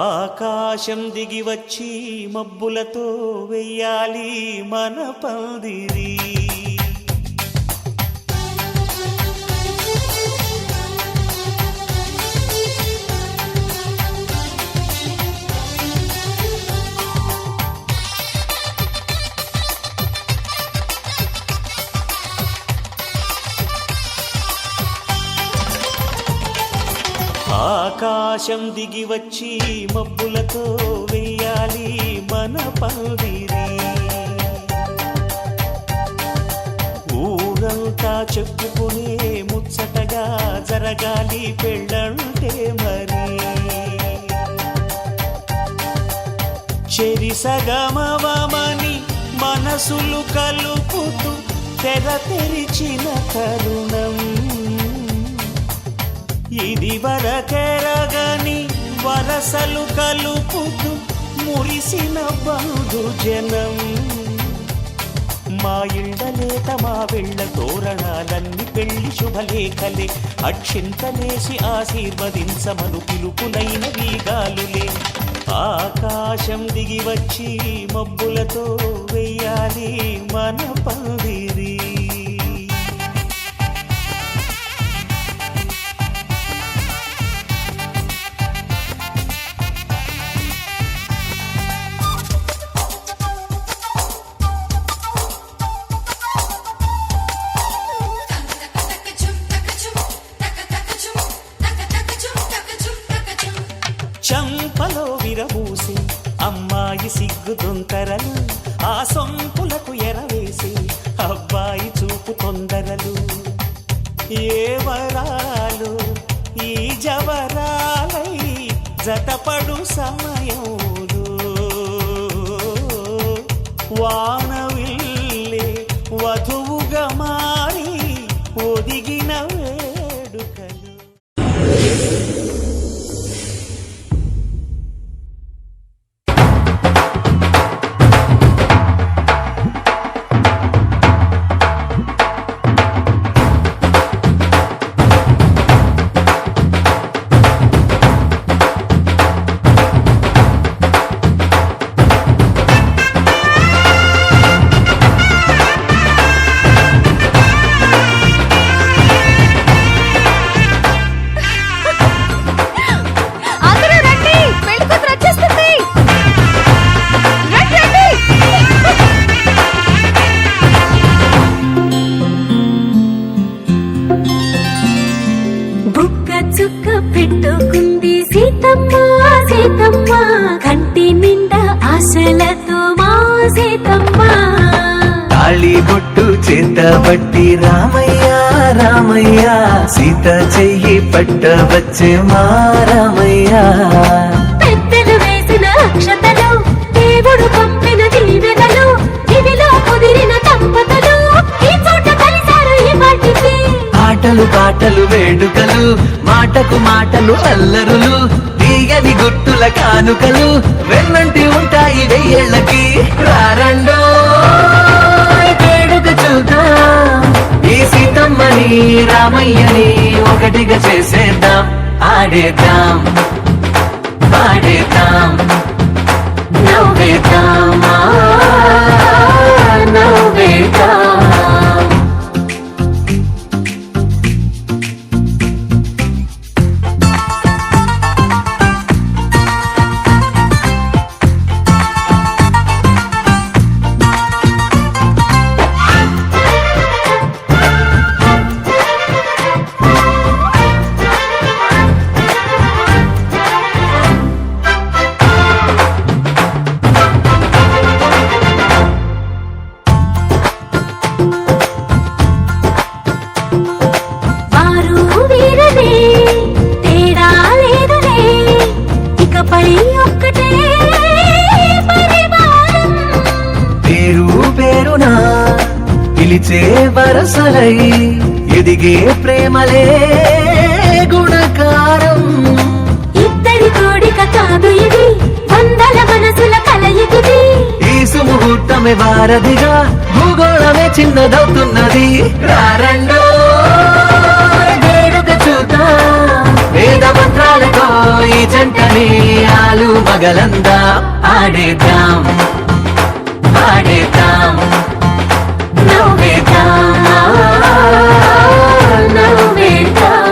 ఆకాశం దిగి వచ్చి మబ్బులతో వెయ్యాలి మన పందిరి. ఆకాశం దిగి వచ్చి మబ్బులతో వెయ్యాలి మన పందిరి. ఊరంతా చెప్పుకునే ముచ్చటగా జరగాలి పెళ్ళంటే మరి. చెరిసగమవమని మనసులు కలుపుతూ తెర తెరిచిన తరుణం. ఇది వరకెరగని వరసలు కలుపుతూ మురిసిన బంధుజనం. మా ఇళ్ళలేత మా వెళ్ళ తోరణాలన్నీ పెళ్లి శుభలేఖలే. అక్షింతలేసి ఆశీర్వదించమను పిలుపులైన వీగాలులే. ఆకాశం దిగి వచ్చి మబ్బులతో వెయ్యాలి మన పందిరి. చంపలో విరబూసి అమ్మాయి సిగ్గు దొంతరలు. ఆ సొంపులకు ఎరవేసి అబ్బాయి చూపు తొందరలు. ఏ వరాలు ఈ జవరాలై జతపడు సమయంలో. వానవిల్లే వధువుగా మారి ఒదిగిన వేడుకలు. చుక్క పెట్టుకుంది సీతమ్మ సీతమ్మ, కంటి నిండా ఆశలతో మా సీతమ్మ. తాళి బొట్టు చేతబట్టి రామయ్య రామయ్య, సీత చెయ్యి పట్టవచ్చే మా రామయ్య. పెద్దలు వేసిన అక్షతలు, దేవుడు పంపిన దీవెనలు, ఇవిలో కుదిరిన దంపతులు ఈ చోట కలిశారు ఈ వాటికి. ఆటలు పాటలు వేడుకలు, మాటకు మాటలు అల్లరులు, తీయని గుట్టుల కానుకలు వెన్నంటి ఉంటాయి వెయ్యేళ్ళకి. రారండో వేడుక చూద్దాం, ఈ సీతమ్మని రామయ్యని ఒకటిగా చేసేద్దాం. ఆడేద్దాం పాడేద్దాం నవ్వేద్దాం నవ్వేద్దాం. పిలిచే వరసలై ఎదిగే ప్రేమలే గుణకారం. ఇద్దరి కోడిక కాదు ఇది, వందల మనసుల కలయికిది. ఈ సుముహూర్తమే వారధిగా భూగోళమే చిన్నదవుతున్నది. రారండో వేడుక చూద్దాం, వేద మంత్రాలతో ఈ జంటని ఆలు మగలందా ఆడేద్దాం ఆడేద్దాం నవ్వేద్దాం నవ్వేద్దాం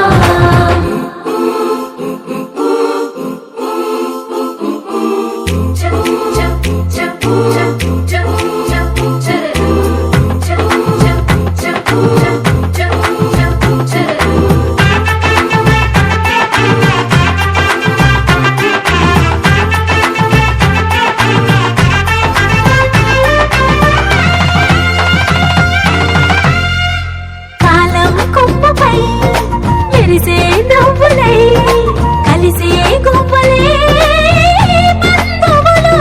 కాలం కొమ్మపై మెరిసే నవ్వులై కలిసే గువ్వలే బంధువులు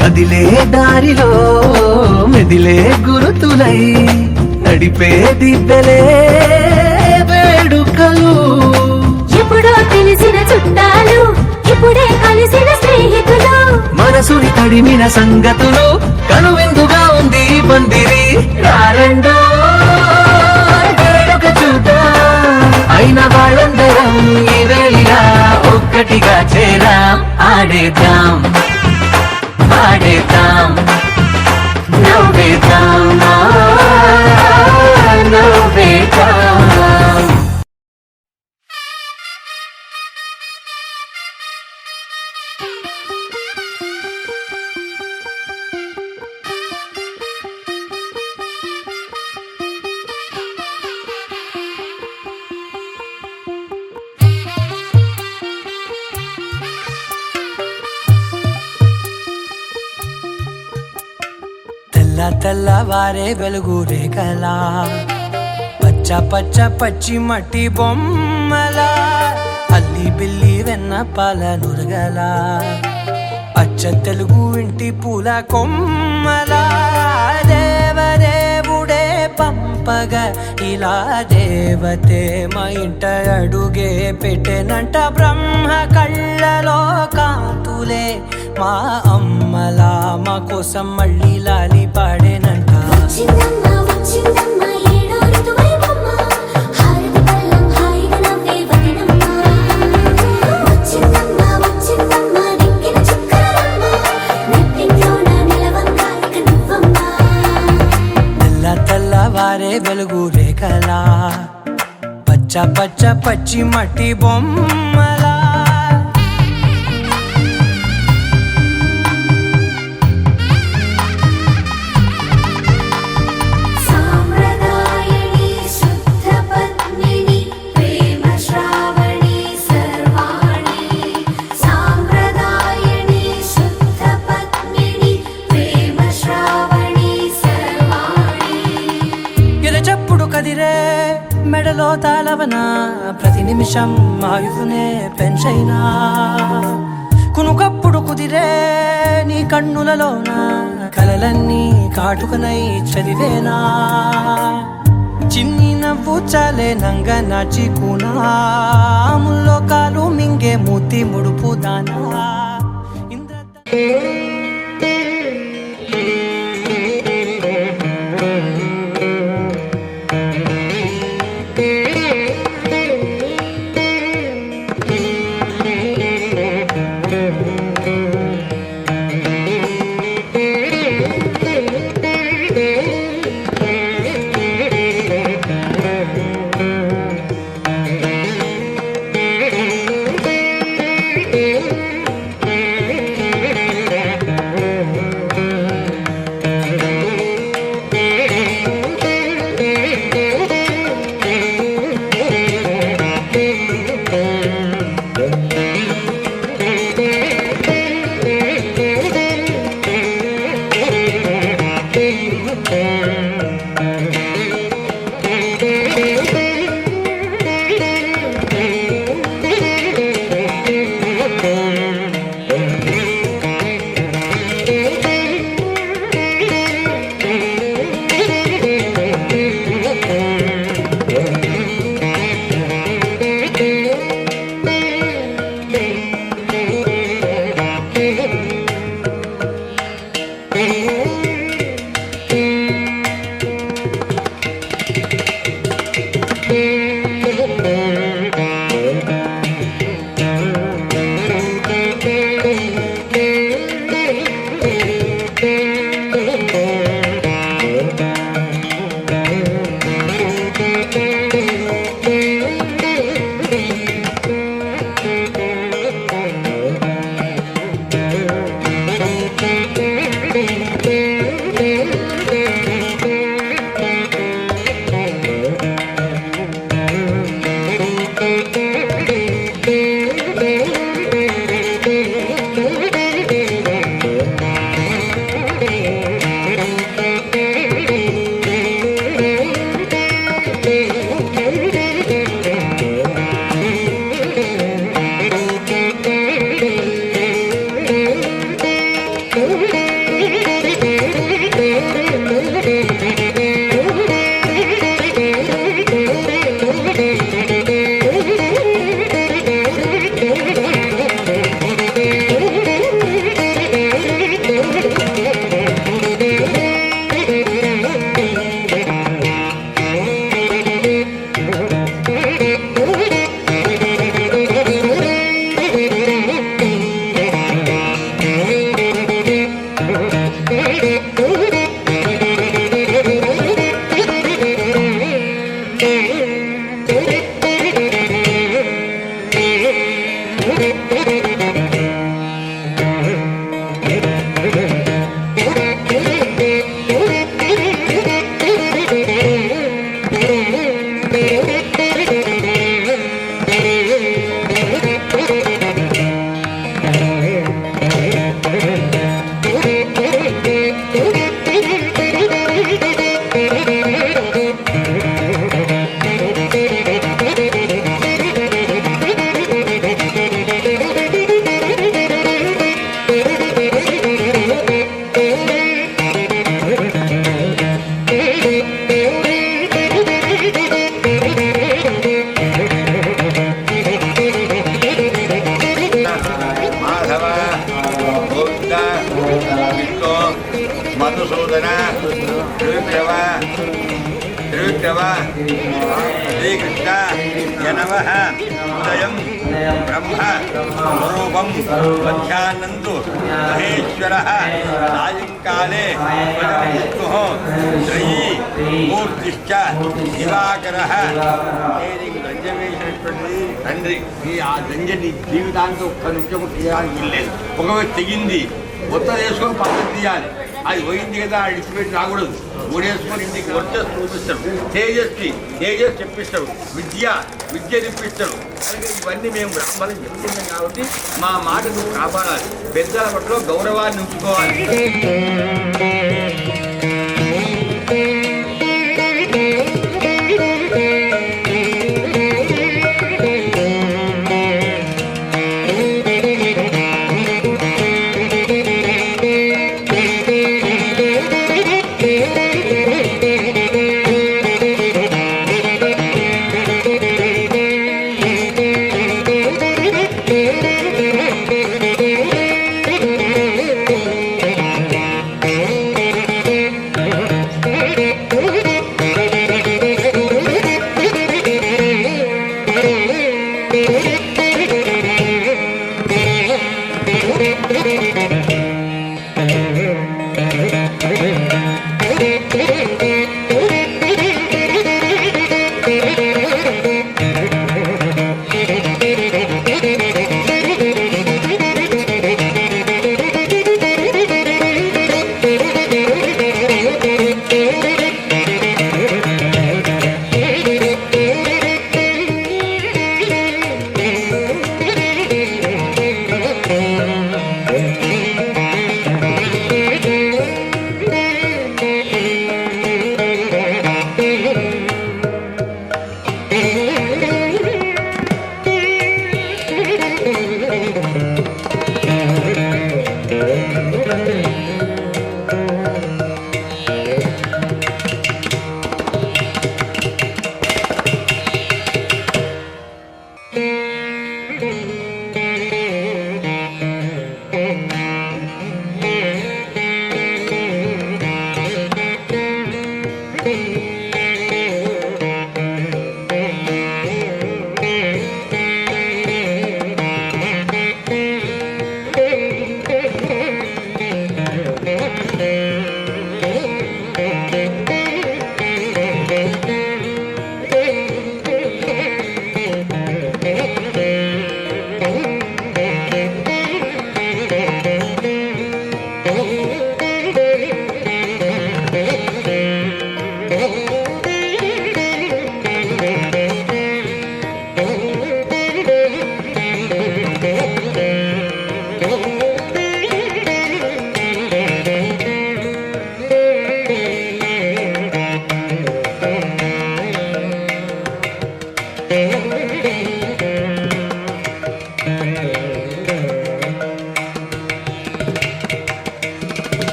కదిలే దారిలో మెదిలే గురుతులై నడిపే దిబ్బెలే వేడుకలు ఎప్పుడో తెలిసిన చుట్టాలు ఇప్పుడే కలిసిన స్నేహితులు మనసుని తడిమిన సంగతులు కనువిందుగా ఉంది ఈ పందిరి రారండో వేడుక చూద్దాం అయిన వాళ్ళందరం ఈ వేళ ఒక్కటిగా చేరాం ఆడేద్దాం ఆడేద్దాం నవ్వేద్దాం నవ్వేద్దాం తెల్లవారే వెలుగు రేఖలా పచ్చ పచ్చ పచ్చి మట్టి బొమ్మలా అల్లి బిల్లి వెన్న పాల నురగలా అచ్చ తెలుగు ఇంటి పూల కొమ్మలా దేవదేవుడే పంపగా ఇలా దేవతే మా ఇంట అడుగే పెట్టెనంట బ్రహ్మ కళ్ళలో కాంతులే మా అమ్మలా మా కోసం మళ్ళీ లాలి పాడేనంట వచ్చిందమ్మ వచ్చిందమ్మ ఏడో ఋతువైవమ్మ హారతి పళ్ళం హాయిగా నవ్వే వదనమ్మ వచ్చిందమ్మ వచ్చిందమ్మ దిక్కిన చుక్కలమ్మ నెట్టింట్లోన నిలవంగా ఇక నువ్వమ్మ తెల్లవారే వెలుగు రేఖలా పచ్చ పచ్చ పచ్చి మట్టి బొమ్మలా సాంప్రదాయని శుద్ధ పద్మిని ప్రేమ శ్రావణి సర్వాణి సాంప్రదాయని శుద్ధ పద్మిని ప్రేమ శ్రావణి సర్వాణి ఎరచప్పుడు కదిరే మెడలో తాళవన ప్రతి నిమిషం ఆయుధునే పెంచైనా కునుకప్పుడు కుదిరే నీ కన్నులలోన కలలన్నీ కాటుకనై చదివేనా చిన్ని నవ్వు చాలే నంగ నాచి కూనాముల్లో కాలు మింగే మూతి ముడుపు దానా ఇంద్ర మధుసూదన త్రివిక్రమ త్రివిక్రమ శ్రీకృష్ణ జనవ ఉదయం బ్రహ్మ స్వరూపం మధ్యాహ్నందు మహేశ్వర సాయంకాలే విష్ణు శ్రీ మూర్తిశ్చ దివాకర. దంజం వేసినటువంటి తండ్రి ఆ దంజని జీవితానికి ఒక్క నిమిషం తీయడానికి లేదు. ఒకవేళ తెగింది మొత్తం వేసుకొని పక్కన తీయాలి. అది పోయింది కదా అడిచిపెట్టి రాకూడదు. ఊడేసుకొని ఇంటికి వర్చస్ చూపిస్తాడు. తేజస్ చెప్పిస్తాడు. విద్య తెప్పిస్తాడు. ఇవన్నీ మేము బ్రాహ్మణం చెప్తున్నాం కాబట్టి మా మాట నువ్వు కాపాడాలి. పెద్దల పట్ల గౌరవాన్ని ఉంచుకోవాలి.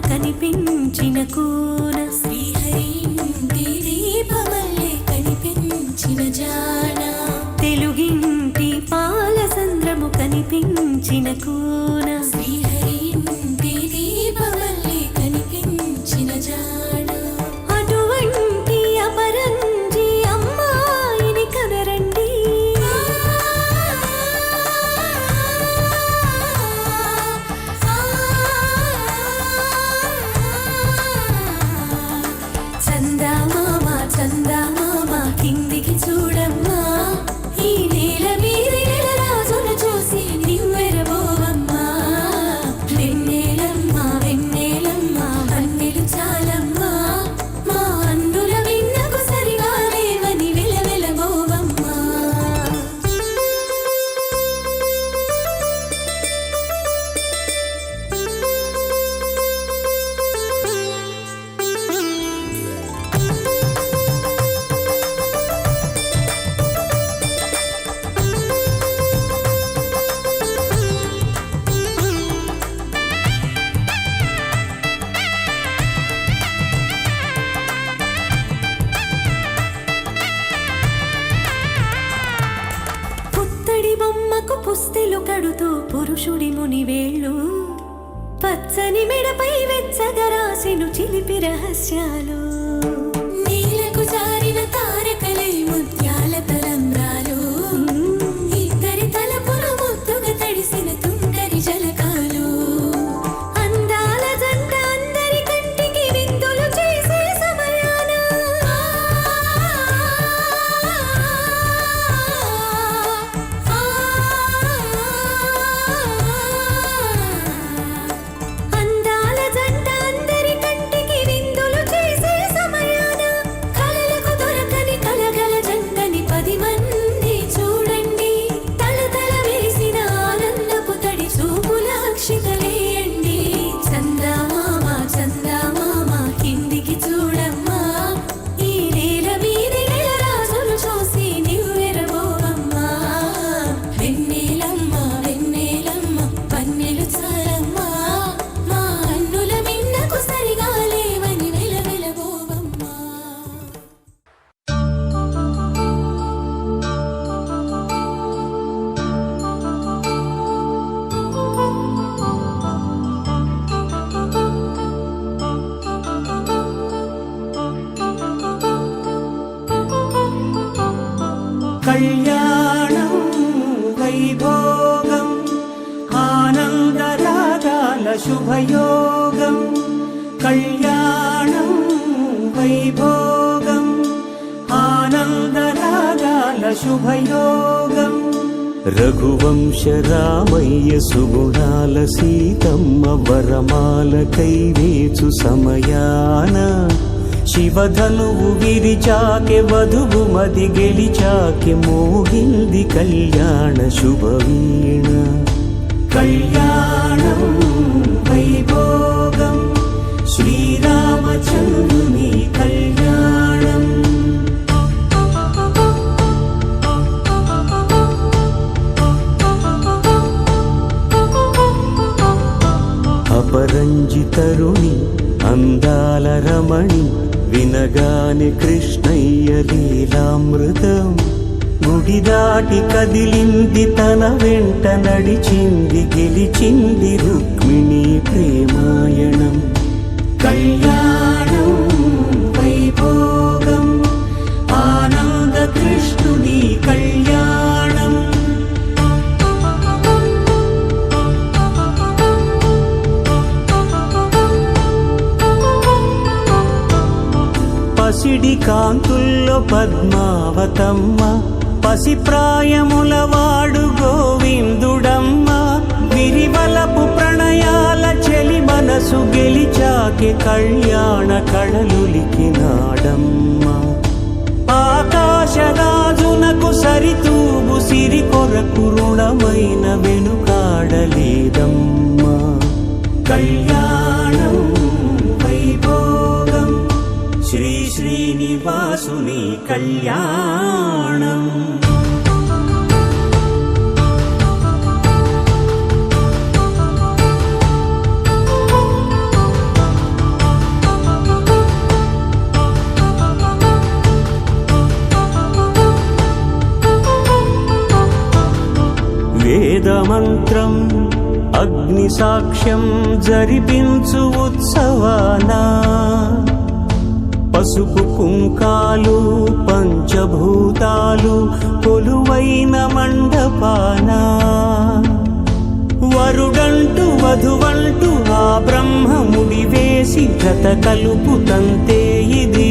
కనిపించిన కూన శ్రీహరి ఇంటి దీపమల్లె కనిపించిన జాన తెలుగింటి పాలసంద్రము కనిపించిన కూన శ్రీహరి ఇంటి దీపమల్లె కనిపించిన జాన అటువంటి అపరంజి అమ్మాయిని కనరండి చందమామ కిందికి చూడమ్మా ఈ నేల మీద రాజును చూసి నివ్వెరబోవమ్మా పొడుతో పురుషుడి మునివేళ్ళు పచ్చని మెడపై వెచ్చగా రాసెను చిలిపి రహస్యాలు నీలకు జారిన తారకలై ముత్యాల తలంబ్రాలు ఇద్దరి తలపున ముద్దుగా తడిసిన తుంటరి జలకాలు అందాల జంట అందరి కంటికి విందులు చేసే సమయాన అందాల జంట అందరి కంటికి విందులు చేసే సమయాన కలలకు దొరకని కలగల జంటని 10 మంది చూడండి తలతల వేసిన ఆనందపు తడి చూపుల అక్షితలేయండి చందమామ చందమామ కిందికి చూడమ్మా ఈ నేల మీది నెల రాజులు చూసి నివ్వెరబోవమ్మా వెన్నెలమ్మ వెన్నెలమ్మ పన్నెలు చాలమ్మా మా అన్నుల మిన్నకు సరిగా లేవని వెలవెలబోవమ్మా కళ్యాణం వైభోగం ఆనందరాగాల శుభయోగం కళ్యాణం వైభోగం ఆనందరాగాల శుభయోగం రఘువంశ రామయ్య సుగుణాల సీతమ్మ వరమాల కైవేచు సమయాన శివధనువు విరిచాకె వధువు మది గెలిచాకె మోగింది కళ్యాణ శుభవీణ కళ్యాణం వైభోగం శ్రీరామచంద్రుని కళ్యాణం అపరంజి తరుణి అందాల రమణి వినగాని కృష్ణయ్య లీలామృతం గుడి దాటి కదిలింది తన వెంట నడిచింది గెలిచింది రుక్మిణి ప్రేమాయణం కళ్యాణం వైభోగం ఆనంద కృష్ణుని కళ్యాణం పసిడి కాంతుల్లో పద్మావతమ్మ పసిప్రాయముల వాడు గోవిందుడమ్మ విరివలపు ప్రణయాల చెలి మనసు గెలిచాకె కళ్యాణ కళలులికినాడమ్మ ఆకాశరాజునకు సరితూగు సిరి కొరకు రుణమైన వెనుకాడలేదమ్మా కళ్యాణం వైభోగం శ్రీ శ్రీనివాసుని కళ్యాణం వేదమంత్రం అగ్ని సాక్ష్యం జరిపించు ఉత్సవానా పసుపు కుంకాలు పంచభూతాలు కొలువైన మండపానా వరుడంటూ వధువంటూ ఆ బ్రహ్మముడి వేసి జత కలుపుతంతే ఇది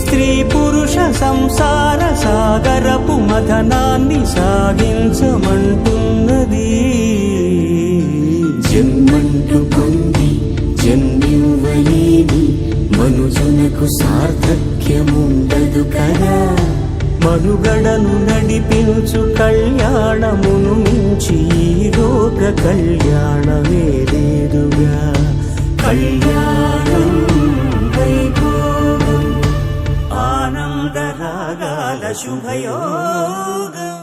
స్త్రీ పురుష సంసార సాగరపు మథనాన్ని సాగించమంటున్నది జన్మంటూ పొంది జన్మివ్వలేని మనుజునకు సార్థక్యముండదు కదా మనుగడను నడిపించు కళ్యాణమును మించి ఈ లోక కళ్యాణమే లేదుగా కళ్యాణం వైభోగం ఆనందరాగాల శుభయోగం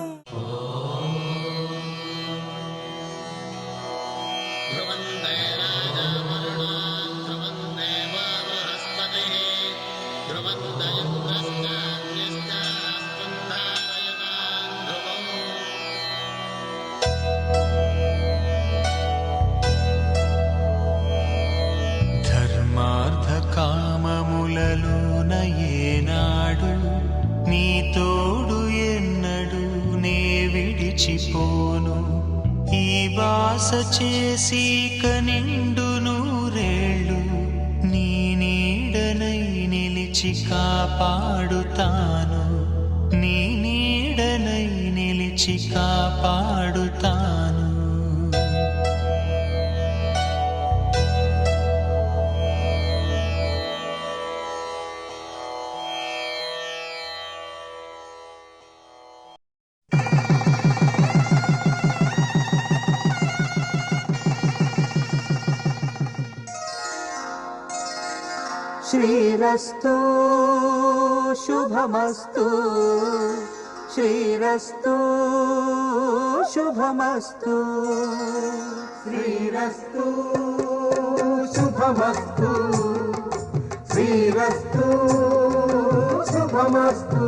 చేసి కనిండు నూరేళ్ళు నీ నీడనై నిలిచి కాపాడుతాను, నీ నీడనై నిలిచి కాపాడుతాను. శ్రీరస్తు శుభమస్తు, శ్రీరస్తు శుభమస్తు, శ్రీరస్తు శుభమస్తు, శ్రీరస్తు శుభమస్తు.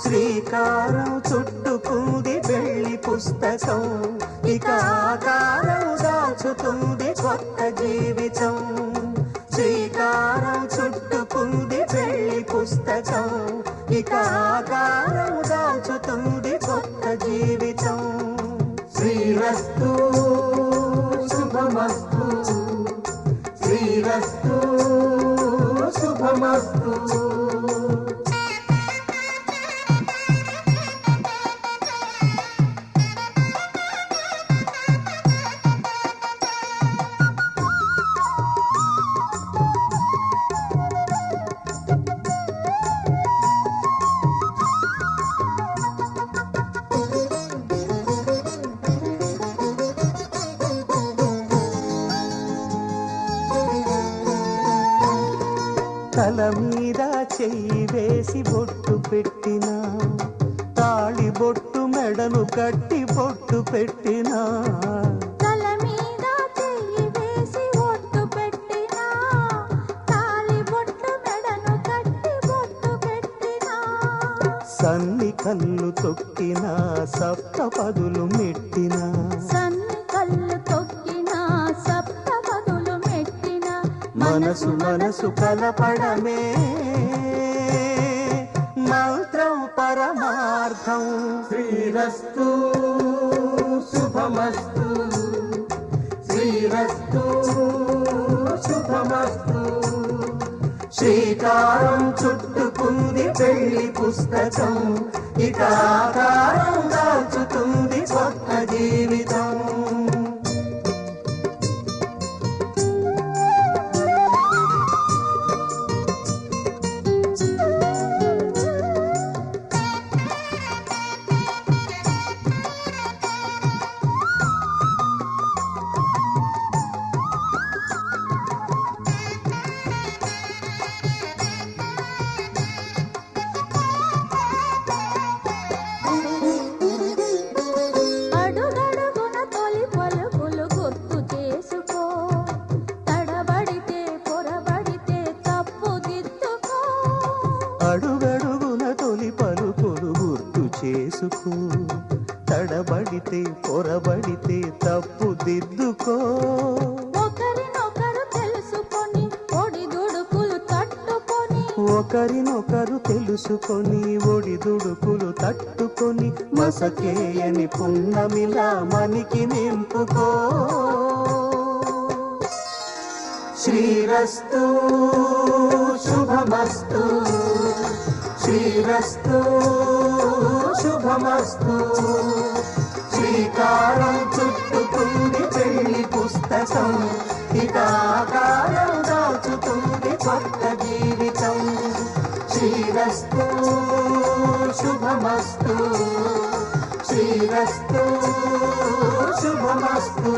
శ్రీకారం చుట్టుకుంది వెళ్ళి పుస్తకం, ఇక ఆకారం దాచుతుంది కొత్త జీవితం. శ్రీకారం చుట్టుకుంది వెళ్ళి పుస్తకం, ఇక ఆకారం దాచుతుంది కొత్త జీవితం. శ్రీరస్తు శుభమస్తు, శ్రీరస్తు శుభమస్తు. తల మీద చెయ్యి వేసి బొట్టు పెట్టినా, తాళి బొట్టు మెడను కట్టి బొట్టు పెట్టినా, తల మీద చెయ్యి వేసి బొట్టు పెట్టినా, తాళి బొట్టు మెడను కట్టి బొట్టు పెట్టినా, సన్ని కళ్ళు తొక్కినా సప్త పదులు మెట్టినా, సన్ని కళ్ళు తొక్కినా సప్త పదులు మెట్టినా, మనసు మనసు కలపడమే మంత్రం పరమార్థం. శ్రీరస్తు శుభమస్తు, శ్రీరస్తు శుభమస్తు. శ్రీకారం చుట్టుకుంది వెళ్ళి పుస్తకం, ఇక ఆకారం దాచుతుంది కొత్త జీవితం. అడుగడుగున తొలి పలుకులు గుర్తు చేసుకో, తడబడితే పొరబడితే తప్పు దిద్దుకో. అడుగడుగున తొలి పలుకులు గుర్తు చేసుకో, తడబడితే పొరబడితే తప్పు దిద్దుకో. ఒకరినొకరు తెలుసుకొని ఒడిదుడుకులు తట్టుకొని, ఒకరినొకరు తెలుసుకొని ఒడిదుడుకులు తట్టుకొని, మసకేయని పున్నమిలా మనికి నింపుకో. శ్రీరస్తు శుభమస్తు, శ్రీరస్తు శుభమస్తు. శ్రీకారం చుట్టుకుంది వెళ్ళి పుస్తకం, ఇక ఆకారం దాచుతుంది కొత్త జీవితం. శ్రీరస్తు శుభమస్తు, శ్రీరస్తు శుభమస్తు.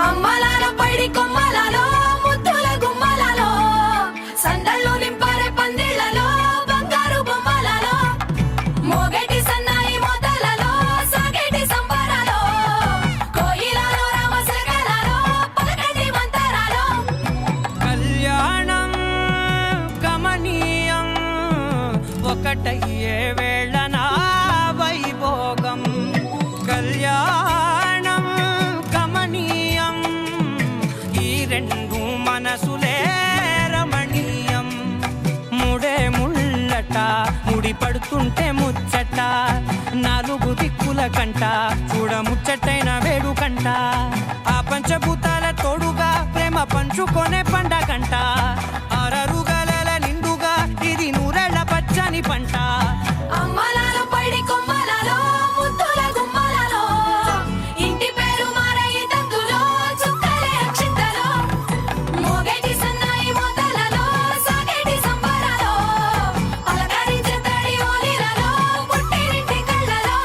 అమ్మలాలో పైడి కొమ్మలలో ముద్దుల గుమ్మలలో సందళ్ళు నింపారే పందిళ్లలో బంగారు బొమ్మలలో మోగటి సన్నాయి మోతలలో సాగేటి సంబరాలో కోయిలలో రామశకలలో పలకటి మంతరాలో. కళ్యాణం గమనీయం ఒకటయ్యే వేళ నా వైభోగం, కళ్యాణం ముడి పడుతుంటే ముచ్చట నాలుగు దిక్కుల కంట చూడ ముచ్చటైన వేడుకంట ఆ పంచభూతాల తోడుగా ప్రేమ పంచుకొనే పండగంట ఆరరుగల నిండుగా ఇది నూరెళ్ళ పచ్చని పంట అమ్మలాలో పడి కొమ్మలలో ముద్దుల గుమ్మలలో ఇంటి పేరు మారయి తందులో చుక్కలే అక్షింతలో మోగేటి సన్నాయి మోతలలో సాగేటి సంబరాలో పలకరించే తడి ఓలిలలో పుట్టినింటి కళ్ళలో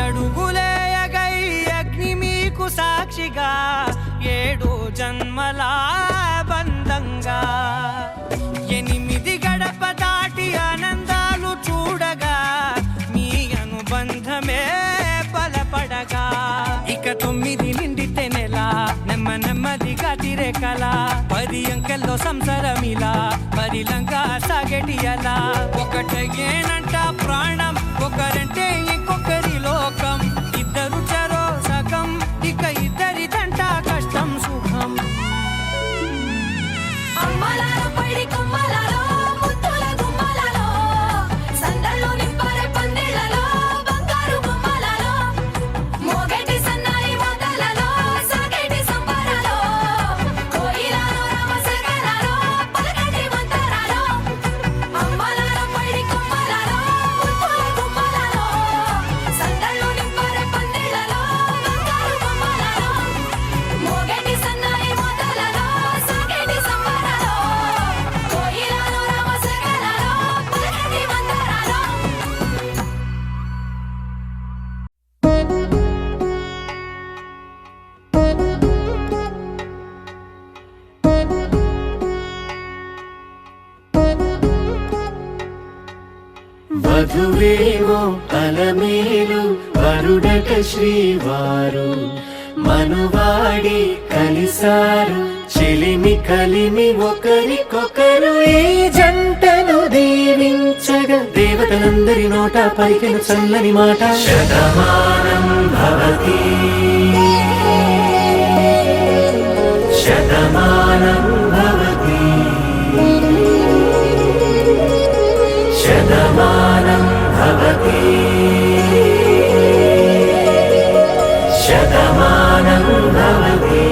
ఏడడుగులేయగై అగ్ని మీకు సాక్షిగా 7 జన్మల బంధంగా 8 గడప దాటి ఆనందాలు చూడగా మీ అనుబంధమే బలపడగా ఇక 9 నిండితే నెల నెమ్మదిగా తిరేకల 10 అంకెల్లో సంసారమిలా పరిలంగా సాగేటి అలా ఒకటేనంట ప్రాణం ఒకరంటే ఇంకొకరి లోకం ఇద్దరు చరో సగం ఇక ఇద్దరిదంట కష్టం సుఖం అమ్మలాలో పడి కొమ్మలలో ముద్దుల గుమ్మలలో సందళ్ళు నింపరే పందిళ్ళలో బంగారు బొమ్మలలో మోగేటి సన్నాయి మోతలలో సాగేటి సంబరాలో కోయిలలో రామశకరాలో పలకటి మంతరాలో అమ్మలాలో పడి కొమ్మలలో ముద్దుల గుమ్మలలో సందళ్ళు నింపరే పందిళ్ళలో బంగారు బొమ్మలలో మోగేటి సన్నాయి మోతలలో సాగేటి సంబరాలో కోయిలలో రామశకరాలో పలకటి మంతరాలో వధువేమో అలమేలు వరుడట శ్రీవారు మనువాడి కలిసారు చెలిమి కలిమి ఒకరికొకరు ఈ జంటను దీవించగా దేవతలందరి నోట పలికిన చల్లని మాట శతమానం భవతి శతమానం భవతి శతమానం భవతి శతమానం భవతి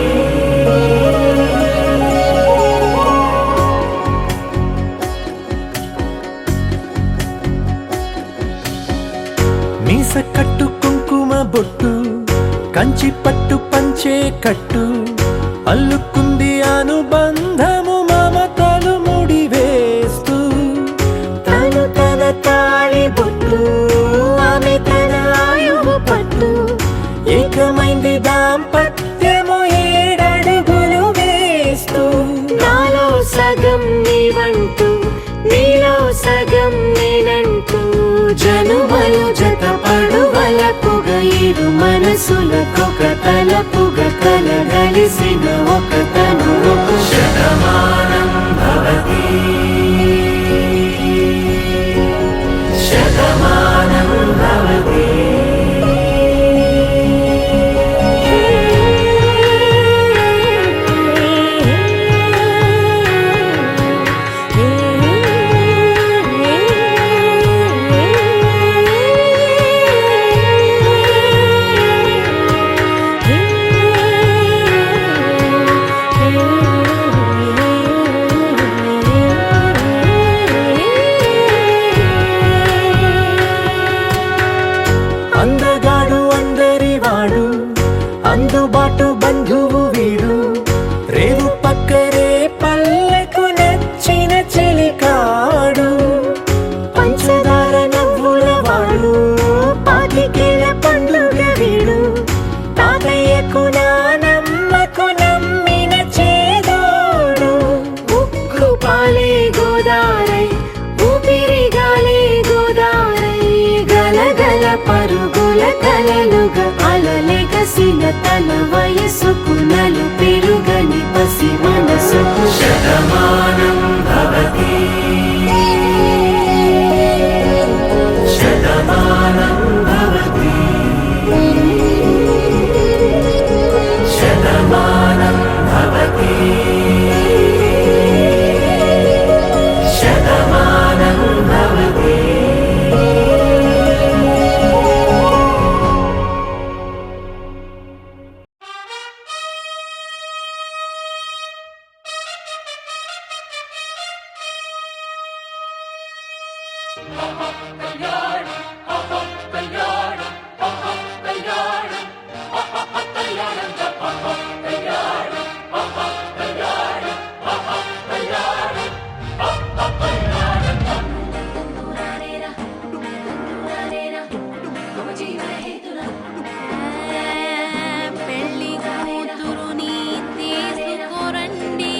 మీస కట్టు కుంకుమ బొట్టు కంచి పట్టు పంచే కట్టు అల్లుకుంది అనుబంధము మమతలు ముడివేస్తూ తను తన తాళి బొట్టు ఆమె తన ఆయువు పట్టు ఏకమైంది దాంపత్యము 7 అడుగులు వేస్తూ నాలో సగం నీవంటూ నీలో సగం నేనంటూ జనుమలు జతపడు వలపుగ 7 మనసులకొక తలపుగ కలగలిసిన ఒక తను శతమానం భవతి శతమానం భవతి అందగాడు అందరివాడు అందుబాటు బంధువు వీడు రేవు పక్కరే పల్లెకు నచ్చిన చెలికాడు పంచదార నవ్వుల వాడు పాతికేల పండుగ వీడు తాతయ్యకు నానమ్మకు నమ్మిన చేదోడు ఉక్కు పాలే గోదారై ఊపిరిగాలే గోదారై గలగల పరుగుల కలలుగా అలలెగసిన తన వయసుకు నలు పెరుగని పసి మనసుకు శతమానం పెళ్లి కూతురుని తీసుకురండి.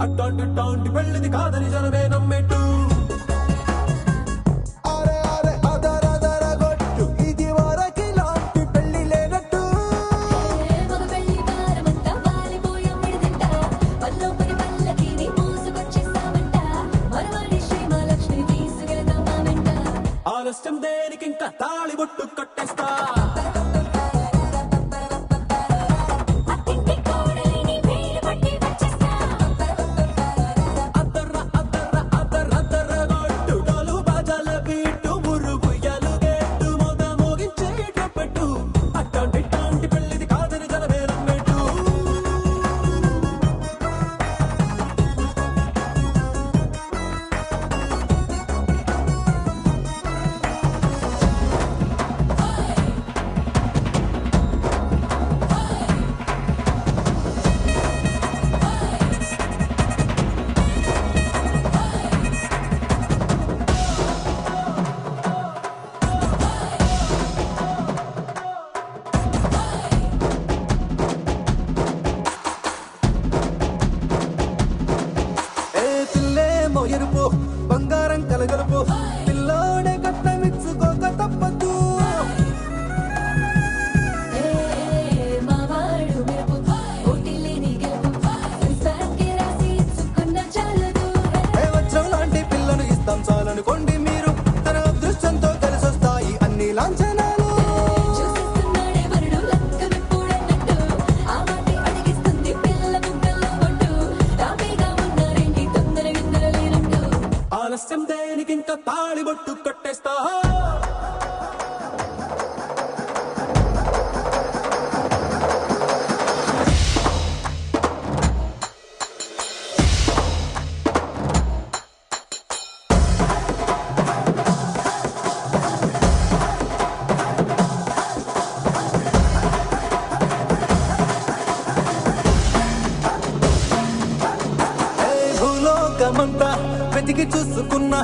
అట్టాంటి పెళ్ళిది కాదని జనమే నమ్మెట్టు అరే అరే అదర గొట్టు ఇది వరకి లాంటి పెళ్లి లేనట్టు మగ పెళ్లి దారమంతా వాలిపోయాం విడిదింట పల్లోపరి పల్లకిని మోసుకొచ్చేస్తామంట మరవాడి శ్రీమహాలక్ష్మి తీసుకెళ్తాం మా వెంట ఆలస్యం దేనికి ఇంకా తాళి బొట్టు కట్టేస్తా అత్తింటి కోడలిని వేలు పట్టి వచ్చేస్తా అదర గొట్టు డోలు బాజాల బీటు మురు బుయ్యలు గేటు మొద మోగించేట పెట్టు అట్టాంటి పెళ్ళిది కాదని జనమే నమ్మెట్టు దేనికి ఇంకా తాళిబొట్టు కట్టేస్తా భూలోకమంతా వెతికి చూసుకున్నా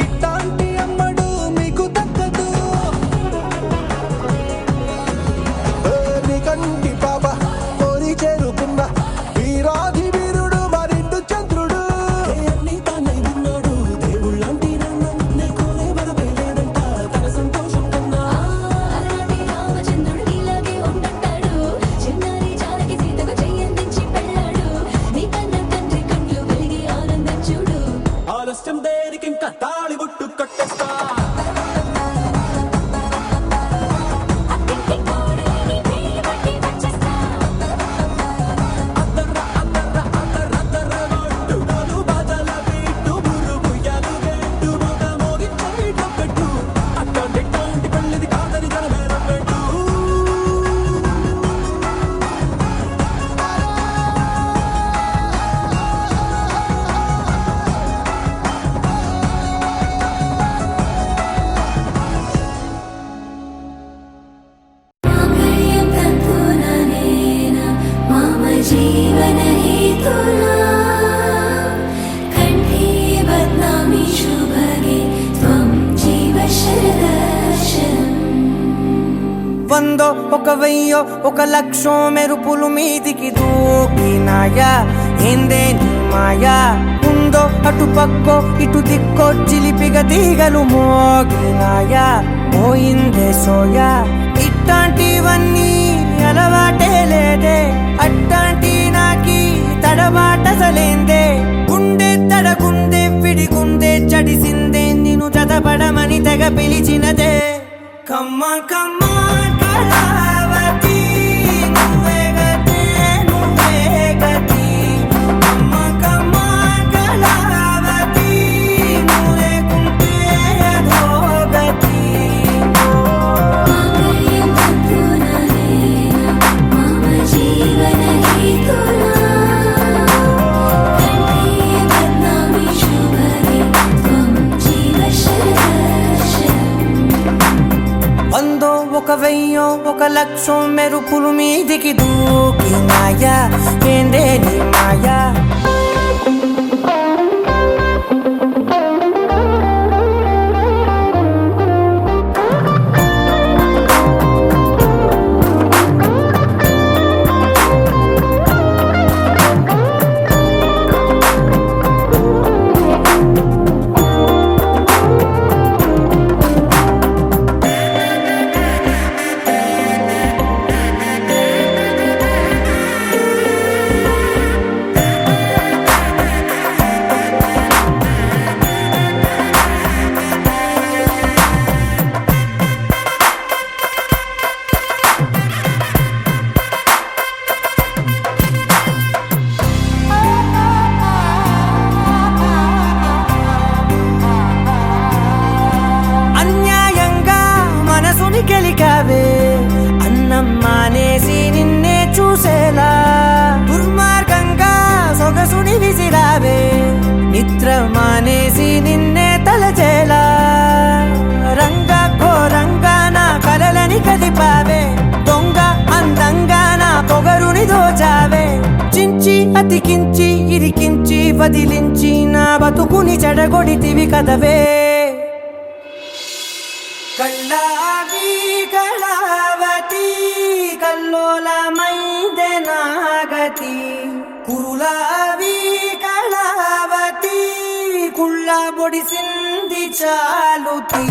ఇట్లాంటి అమ్మడు మీకు దక్కదు నీ కంటి పాప కోరి చేరుకున్న వీరాధి వీరుడు మరిండు చంద్రుడు అన్ని తానై ఉన్నాడు దేవుళ్ళంటి నన్ను కోరే వరమే లేదంట తన సంతోషం కన్నా అలాంటి రామచంద్రుడు ఇలాగే ఉండంటాడు చిన్నారి జానకి సీతకు చెయ్యందించి పెళ్ళాడు నీ కన్న తండ్రి కళ్ళు వెలిగి ఆనందం చూడు ఆలస్యం దేనికి ఇంకా తాళిబొట్టు కట్టేస్తా అత్తింటి కోడలిని పేరు పట్టి వచ్చేస్తా అద్దర్ర అద్దర్ర అద్దర్ర అద్దర్ర గొట్టు డోలు బాజాల బీటు మురుగుయ్యలు గెట్టు మొగ మోగించేట పెట్టు అట్టాంటి పెళ్ళిది కాదని జనమేరం పెట్టు మాంగళ్యం తంతుననేన మమ జీవన హేతునా కంఠే బధ్నామి శుభగే త్వం జీవ శరదర్శనం వందో ఒక వెయ్యో ఒక లక్షో మెరుపులు మీదికి దూకినాయా ఏందే నీ మాయా ఉందో అటు పక్కో ఇటు దిక్కో చిలిపిగ తీగలు మోగినాయా పోయిందే సోయా ఇట్లాంటివన్నీ అలవాటే లేదే అట్టాంటి నాకి తడబాటసలేందే గుండె తడగుందే విడిగుందే చడిసిందే నిన్ను చదపడమని తెగ పిలిచినదే కమ్మ కమ్మ కళావతి నువ్వే గతే నువ్వే గతి కమ్మ కమ్మ కళావతి నువ్వే కుంటే అధోగతి మాంగళ్యం తంతుననేన మమ జీవన హేతునా కంఠే బధ్నామి శుభగే త్వం జీవ శరదర్శనం వందో ఒక వెయ్యో ఒక లక్షో మెరుపులు మీదికి దూకినాయా ఏందే నీ మాయా అన్యాయంగా మనసుని గెలికావే అన్నం మానేసి నిన్నే చూసేలా దుర్మార్గంగా సొగసుని విసిరావే నిద్ర మానేసి నిన్నే తలచేలా రంగ ఘోరంగా నా కలలని కదిపావే దొంగ అందంగా నా పొగరుని దోచావే చించి అతికించి ఇరికించి వదిలించి నా బతుకుని చెడగొడితివి కదవే కళ్ళావి కళావతి కల్లోలమైందే నాగతి కురులావి కళావతి కుళ్ళ బొడిసింది చాలుతి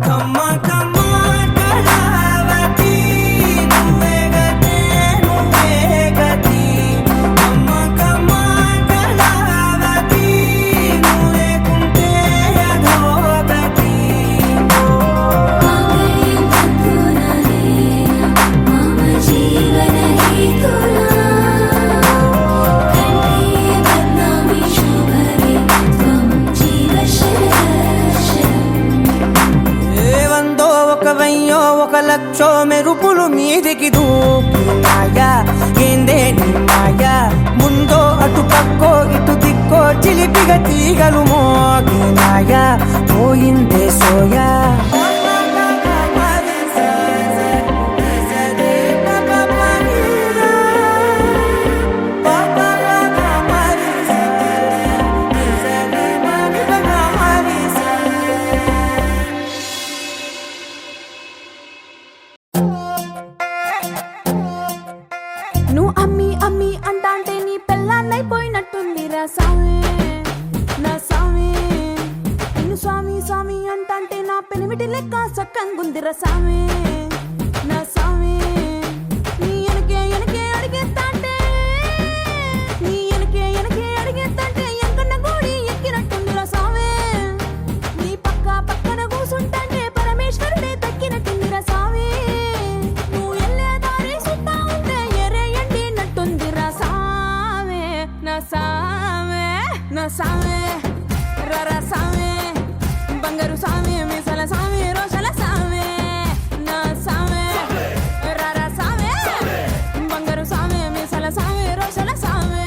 కమ్మ కమ్మ కళావతి నువ్వే గతే నువ్వే గతి కమ్మ కమ్మ కళావతి నువ్వే కుంటే అధోగతి మాంగళ్యం తంతుననేన మమ జీవన హేతునా కంఠే బధ్నామి శుభగే త్వం జీవ శరదర్శనం లక్షో మెరుపులు మీదికి దూకినాయా ఏందే నీ మాయా ముందో అటు పక్కో ఇటు దిక్కో చిలిపిగా తీగలు మోగినాయా పోయిందే సోయా నువ్వు అమ్మి అమ్మి అంటాంటే నీ పెళ్ళాన్నైపోయినట్టుంది రా సామి నా సామి నిన్ను స్వామి స్వామి అంటాంటే నా పెనిమిటి లెక్క సక్కంగుంది రా సామి నా సామి నీ ఎనకే ఎనకే అడిగేస్తాంటే నీ ఎనకే ఎనకే అడిగేస్తాంటే ఎంకన్న గోడి ఎక్కినట్టుంది రా సామి నీ పక్క పక్కన కూసుంటాంటే పరమేశ్వరుడే దక్కినట్టుంది రా సామి నువ్వు ఎల్లే దారి సుత్తా ఉంటే ఎర్రయండి నట్టుంది రా సామి నా సామి నా సామి రరా సామి బంగారు సామి మిసల సామి రోషల సామి నా సామి రరా సామి బంగారు సామి మిసల సామి రోషల సామి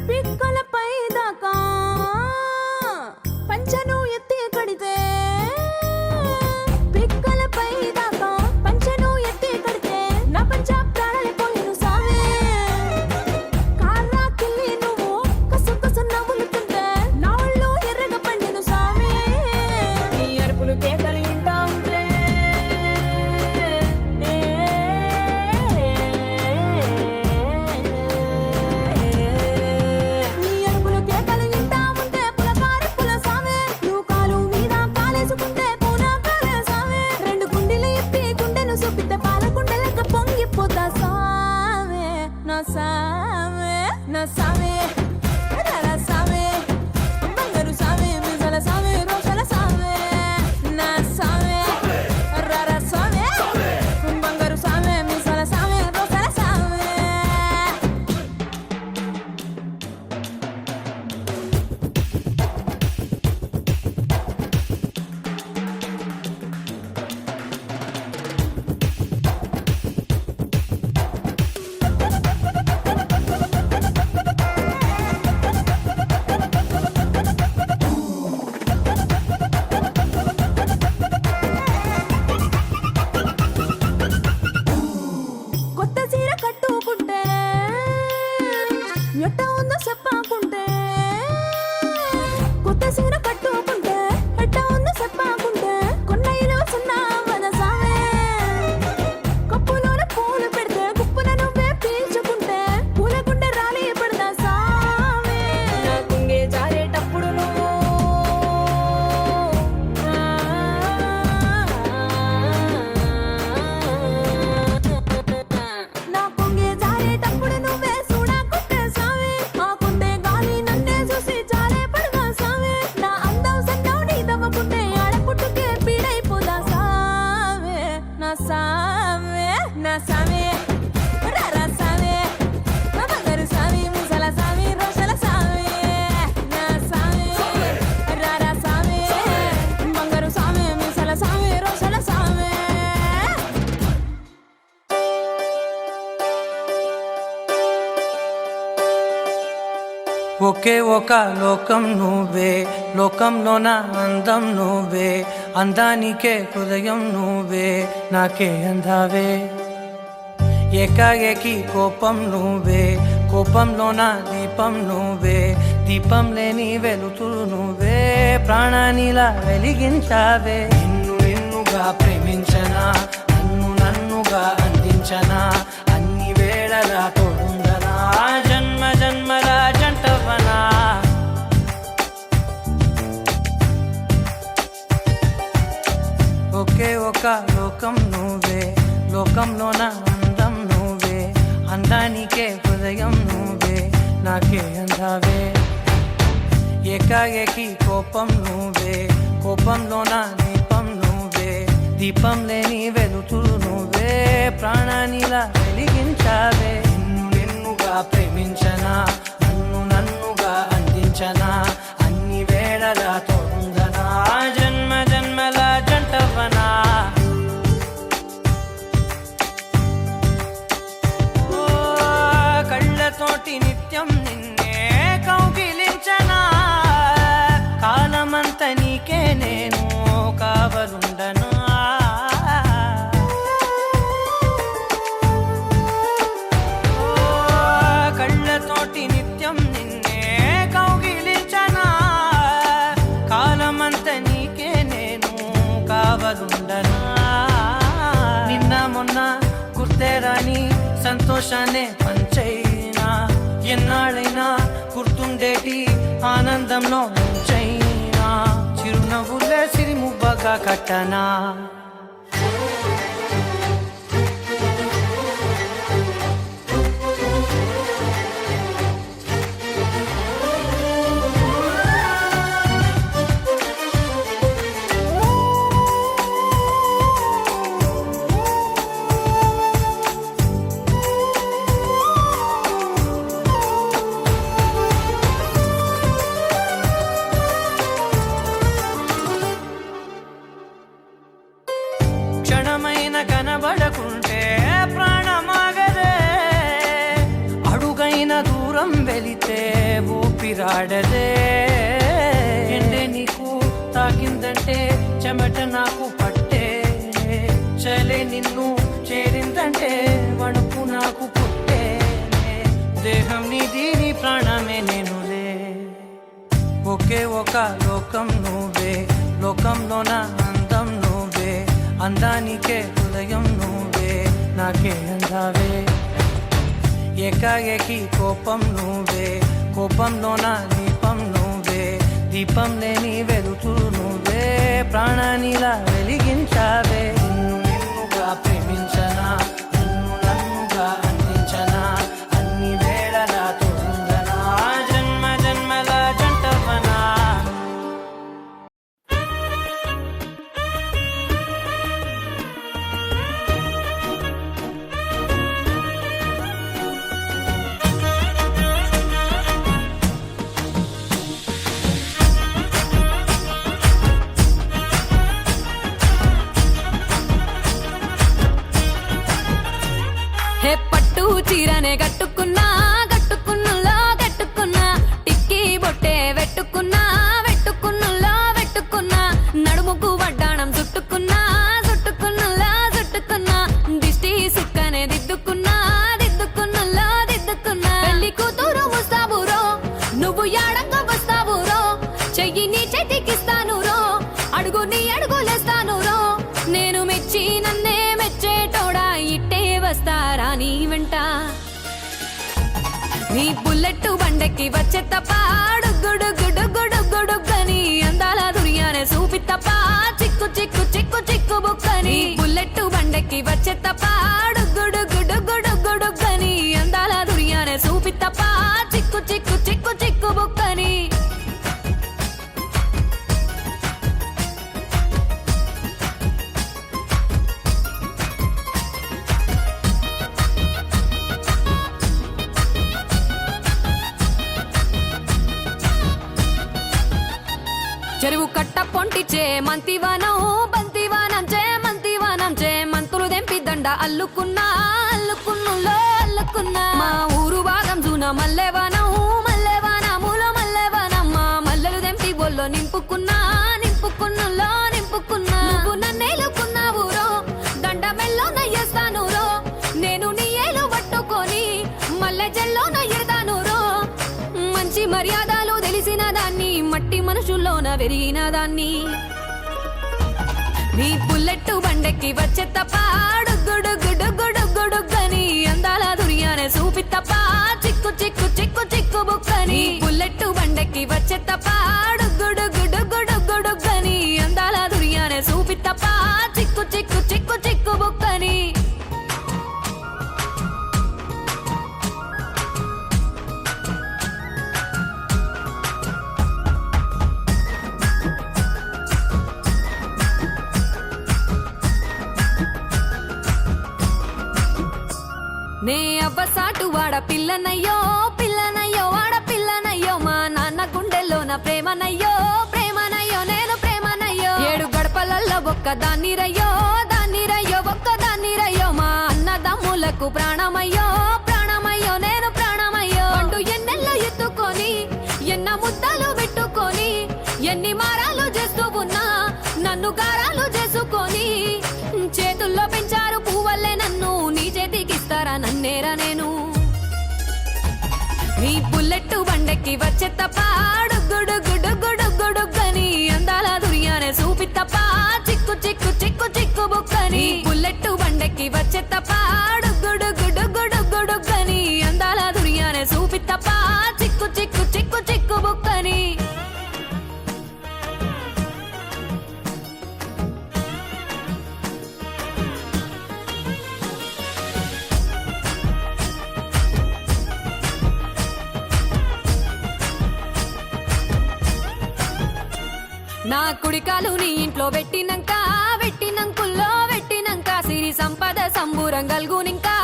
పిక్కలపై దాకా పంచను ఎత్తి కడితే పిక్కలపై దాకా పంచను ఎత్తి కడితే నా పంచ ప్రాణాలైపోయిను సామే కారాకిల్లి నువ్వు కసు కసు నవ్వులుతుంటే నా ఒళ్ళు ఎర్రగా పండిను సామే నీ అరుపులు కేకలు ఇంటా ఉంటే నీ అరుపులు కేకలు ఇంటా ఉంటే పులకారి పుల సామే నువ్వు కాలు మీద కాలేసుకుంటే పూనా కాలే సామే రెండు గుండెలు ఇప్పి గుండెను చూపితే పాల గుండెలక పొంగిపోతా సామే నా సామే నా సామే రరా సామే బంగారు సామే మిజల సామే రోషల సామే నా సామే రరా సామే బంగారు సామే మిజల సామే రోషల సామే కొత్త చీర కట్టుకుంటే ఎట్ట ఉందో చెప్పాకుంటే కొత్త చీర కట్టుకుంటే ఎట్ట ఉందో చెప్పాకుంటే కొన్న ఇరవ సున్నా వద సామే కప్పులోన పూలు పెడితే గుప్పున నువ్వే పీల్చుకుంటే పూల గుండె రాలి పడదా సామే నా కుంగే జారేటప్పుడు నువ్వు నా కుంగే జారేటప్పుడు నువ్వే చూడకుంటే సామే ఆ కుండే గాలి నన్నే చూసి జారే పడదా సామే నా అందం సన్నం నీ దవ్వకుంటే ఆడపుట్టుకే పీడైపోదా సామే నా సామే నా సామే రరా సామే బంగారు సామి ముసల సామి రోషల సామి నా సామి రరా సామి బంగారు సామి ముసల సామి రోషల సామి ఒకే ఒక లోకం నువ్వే లోకంలోన అందం నువ్వే అందానికే హృదయం నువ్వే నాకే అందావే ఏకాఏకి కోపం నువ్వే కోపంలోన దీపం నువ్వే దీపం లేని వెలుతురు నువ్వే ప్రాణానిలా వెలిగించావే నిన్ను నిన్నుగా ప్రేమించనా నన్ను నన్నుగా అందించనా అన్ని వేళలా తోడుండనా జన్మ జన్మల జంటవనా ఒకే ఒక లోకం నువ్వే లోకంలోన అందం అందానికే హృదయం నువ్వే నాకే అందావే ఏకాఏకి కోపం నువ్వే కోపంలో నా దీపం నువ్వే దీపం లేని వెలుతురు నువ్వే ప్రాణానిలా వెలిగించావే నిన్నుగా ప్రేమించనా నన్నుగా అందించనా అన్ని వేళలా తోడుందనా జన్మ జన్మల జంటవనా కళ్ళతోటి నిత్యం నిన్నే కౌగిలించనా కాలమంత నీకే నేను కావలుండనా కళ్ళతోటి నిత్యం నిన్నే కౌగిలించనా కాలమంత నీకే నేను కావలుండనా నిన్న మొన్న గుర్తేరాని సంతోషాన్ని పంచైనా ఎన్నాళ్ళైనా గుర్తుండేటి ఆనందంలో ఉంచైనా చిరునవ్వులే సిరిముబ్బగా కట్టనా క్షణమైన కనబడకుంటే ప్రాణమాగదే అడుగైన దూరం వెళితే ఊపిరాడదే ఎండే నీకు తాకిందంటే చెమట నాకు పట్టే చలే నిన్ను చేరిందంటే వణుకు నాకు పుట్టే దేహం నీది నీ ప్రాణమే నేనులే ఒకే ఒక లోకం నువ్వే లోకంలో నా అందం నువ్వే అందానికే హృదయం నువ్వే నాకే అందావే ఏకాఏకి కోపం నువ్వే కోపంలో నా దీపం నువ్వే దీపం లేని వెలుతురు నువ్వే ప్రాణానిలా వెలిగించావే నిన్నుగా ప్రేమించనా నన్నుగా అందించనా అన్ని వేళలా తోడుందనా జన్మ జన్మల జంటవనా హే పట్టు చీరనే కట్టుకున్నా కట్టుకున్నులో కట్టుకున్నా టిక్కీ బొట్టే వెట్టుకున్నా వెట్టుకున్నులో వెట్టుకున్నా నడుముకు వడ్డాణం చుట్టుకున్నా చుట్టుకున్నులో చుట్టుకున్నా దిష్టి సుక్కనే దిద్దుకున్నా దిద్దుకున్నులో దిద్దుకున్నా పెళ్లి కూతురు ముస్తాబురో నువ్వు యాడంగా వస్తావురో చెయ్యి నీ చేతికిస్తాను రో అడుగు నీ అడుగులేస్తాను రో నేను మెచ్చి నన్నే మెచ్చేటోడా ఇట్టే వస్తారా నీ వెంట నీ బుల్లెట్టు బండెక్కి వచ్చే తప్ప గుడుగుడుగుడుగుడుగుడుగని అందాల దుర్యానే చూపి తప్ప చిక్కు చిక్కు చిక్కు చిక్కు బుక్కని బుల్లెట్టు బండెక్కి వచ్చే తప్ప గుడుగుడుగుడుగుడుగని అందాల దుర్యానే చూపి తప్ప చిక్కు చిక్కు చిక్కు చిక్కు బుక్కని చెరువు కట్ట పొంటిచే మంతివానం బంతివానం చే మంతివానం చే మంతులు దెంపి దండ అల్లుకున్నా అల్లుకున్నులో అల్లుకున్నా మా ఊరు భాగం జూన మల్లెవానం మల్లెవానములో మల్లెవానమ్మ మల్లెలు దెంపి బొల్లో నింపుకున్నా నింపుకున్నులో నింపుకున్నా నువ్వు నన్నేలుకున్నావు రో దండ మెల్లో నయ్యేస్తాను రో నేను నీ ఏలు పట్టుకొని మల్లె జల్లో నయ్యేదాను రో మంచి మర్యాదలు తెలిసిన దాన్ని మట్టి మనుషుల్లోన పెరిగిన దాన్ని నీ బుల్లెట్టు బండెక్కి వచ్చే తప్ప గుడుగుడుగుడుగుడుగని అందాల దుర్యానే చూపి తప్ప చిక్కు చిక్కు చిక్కు చిక్కు బుక్కని బుల్లెట్టు బండెక్కి వచ్చే తప్ప గుడుగుడుగుడుగుడుగని అందాల దుర్యానే చూపి తప్ప చిక్కు చిక్కు చిక్కు చిక్కు బుక్కని నే అవ్వసాటు వాడ పిల్లనయ్యో పిల్లనయ్యో వాడ పిల్లనయ్యో మా నాన్న గుండెల్లోన ప్రేమనయ్యో ప్రేమనయ్యో నేను ప్రేమనయ్యో 7 గడపలల్లో ఒక్క దాన్ని రయ్యో ఒక్క దాన్ని రయ్యో మా అన్నదమ్ములకు ప్రాణమయ్యో ప్రాణమయ్యో నేను ప్రాణమయ్యో అంటూ ఎన్నెల్లో ఎత్తుకొని ఎన్న ముద్దలు పెట్టుకొని ఎన్ని మారాలు చేస్తూ ఉన్నా నన్ను గారాలు చేసుకొని చేతుల్లో పెంచారు పువ్వల్లే నన్ను నీ చేతికిస్తారా నన్నేరా నేను నీ బుల్లెట్ బండెక్కి వచ్చే తప్ప గుడుగుడుగుడుగుడుగుడుగని అందాల దుర్యానే చూపి తప్ప చిక్కు చిక్కు చిక్కు చిక్కు బుక్కని బుల్లెట్ బండెక్కి వచ్చే తప్ప గుడుగుడుగుడుగుడుగని అందాల దుర్యానే చూపి తప్ప చిక్కు చిక్కు చిక్కు చిక్కు బుక్కని నా కుడికాలు నీ ఇంట్లో పెట్టినంక సిరి సంపద సంబూరం గల్గునింకా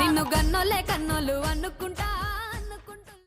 నిన్ను గన్నోలే కన్నోలు అనుకుంటా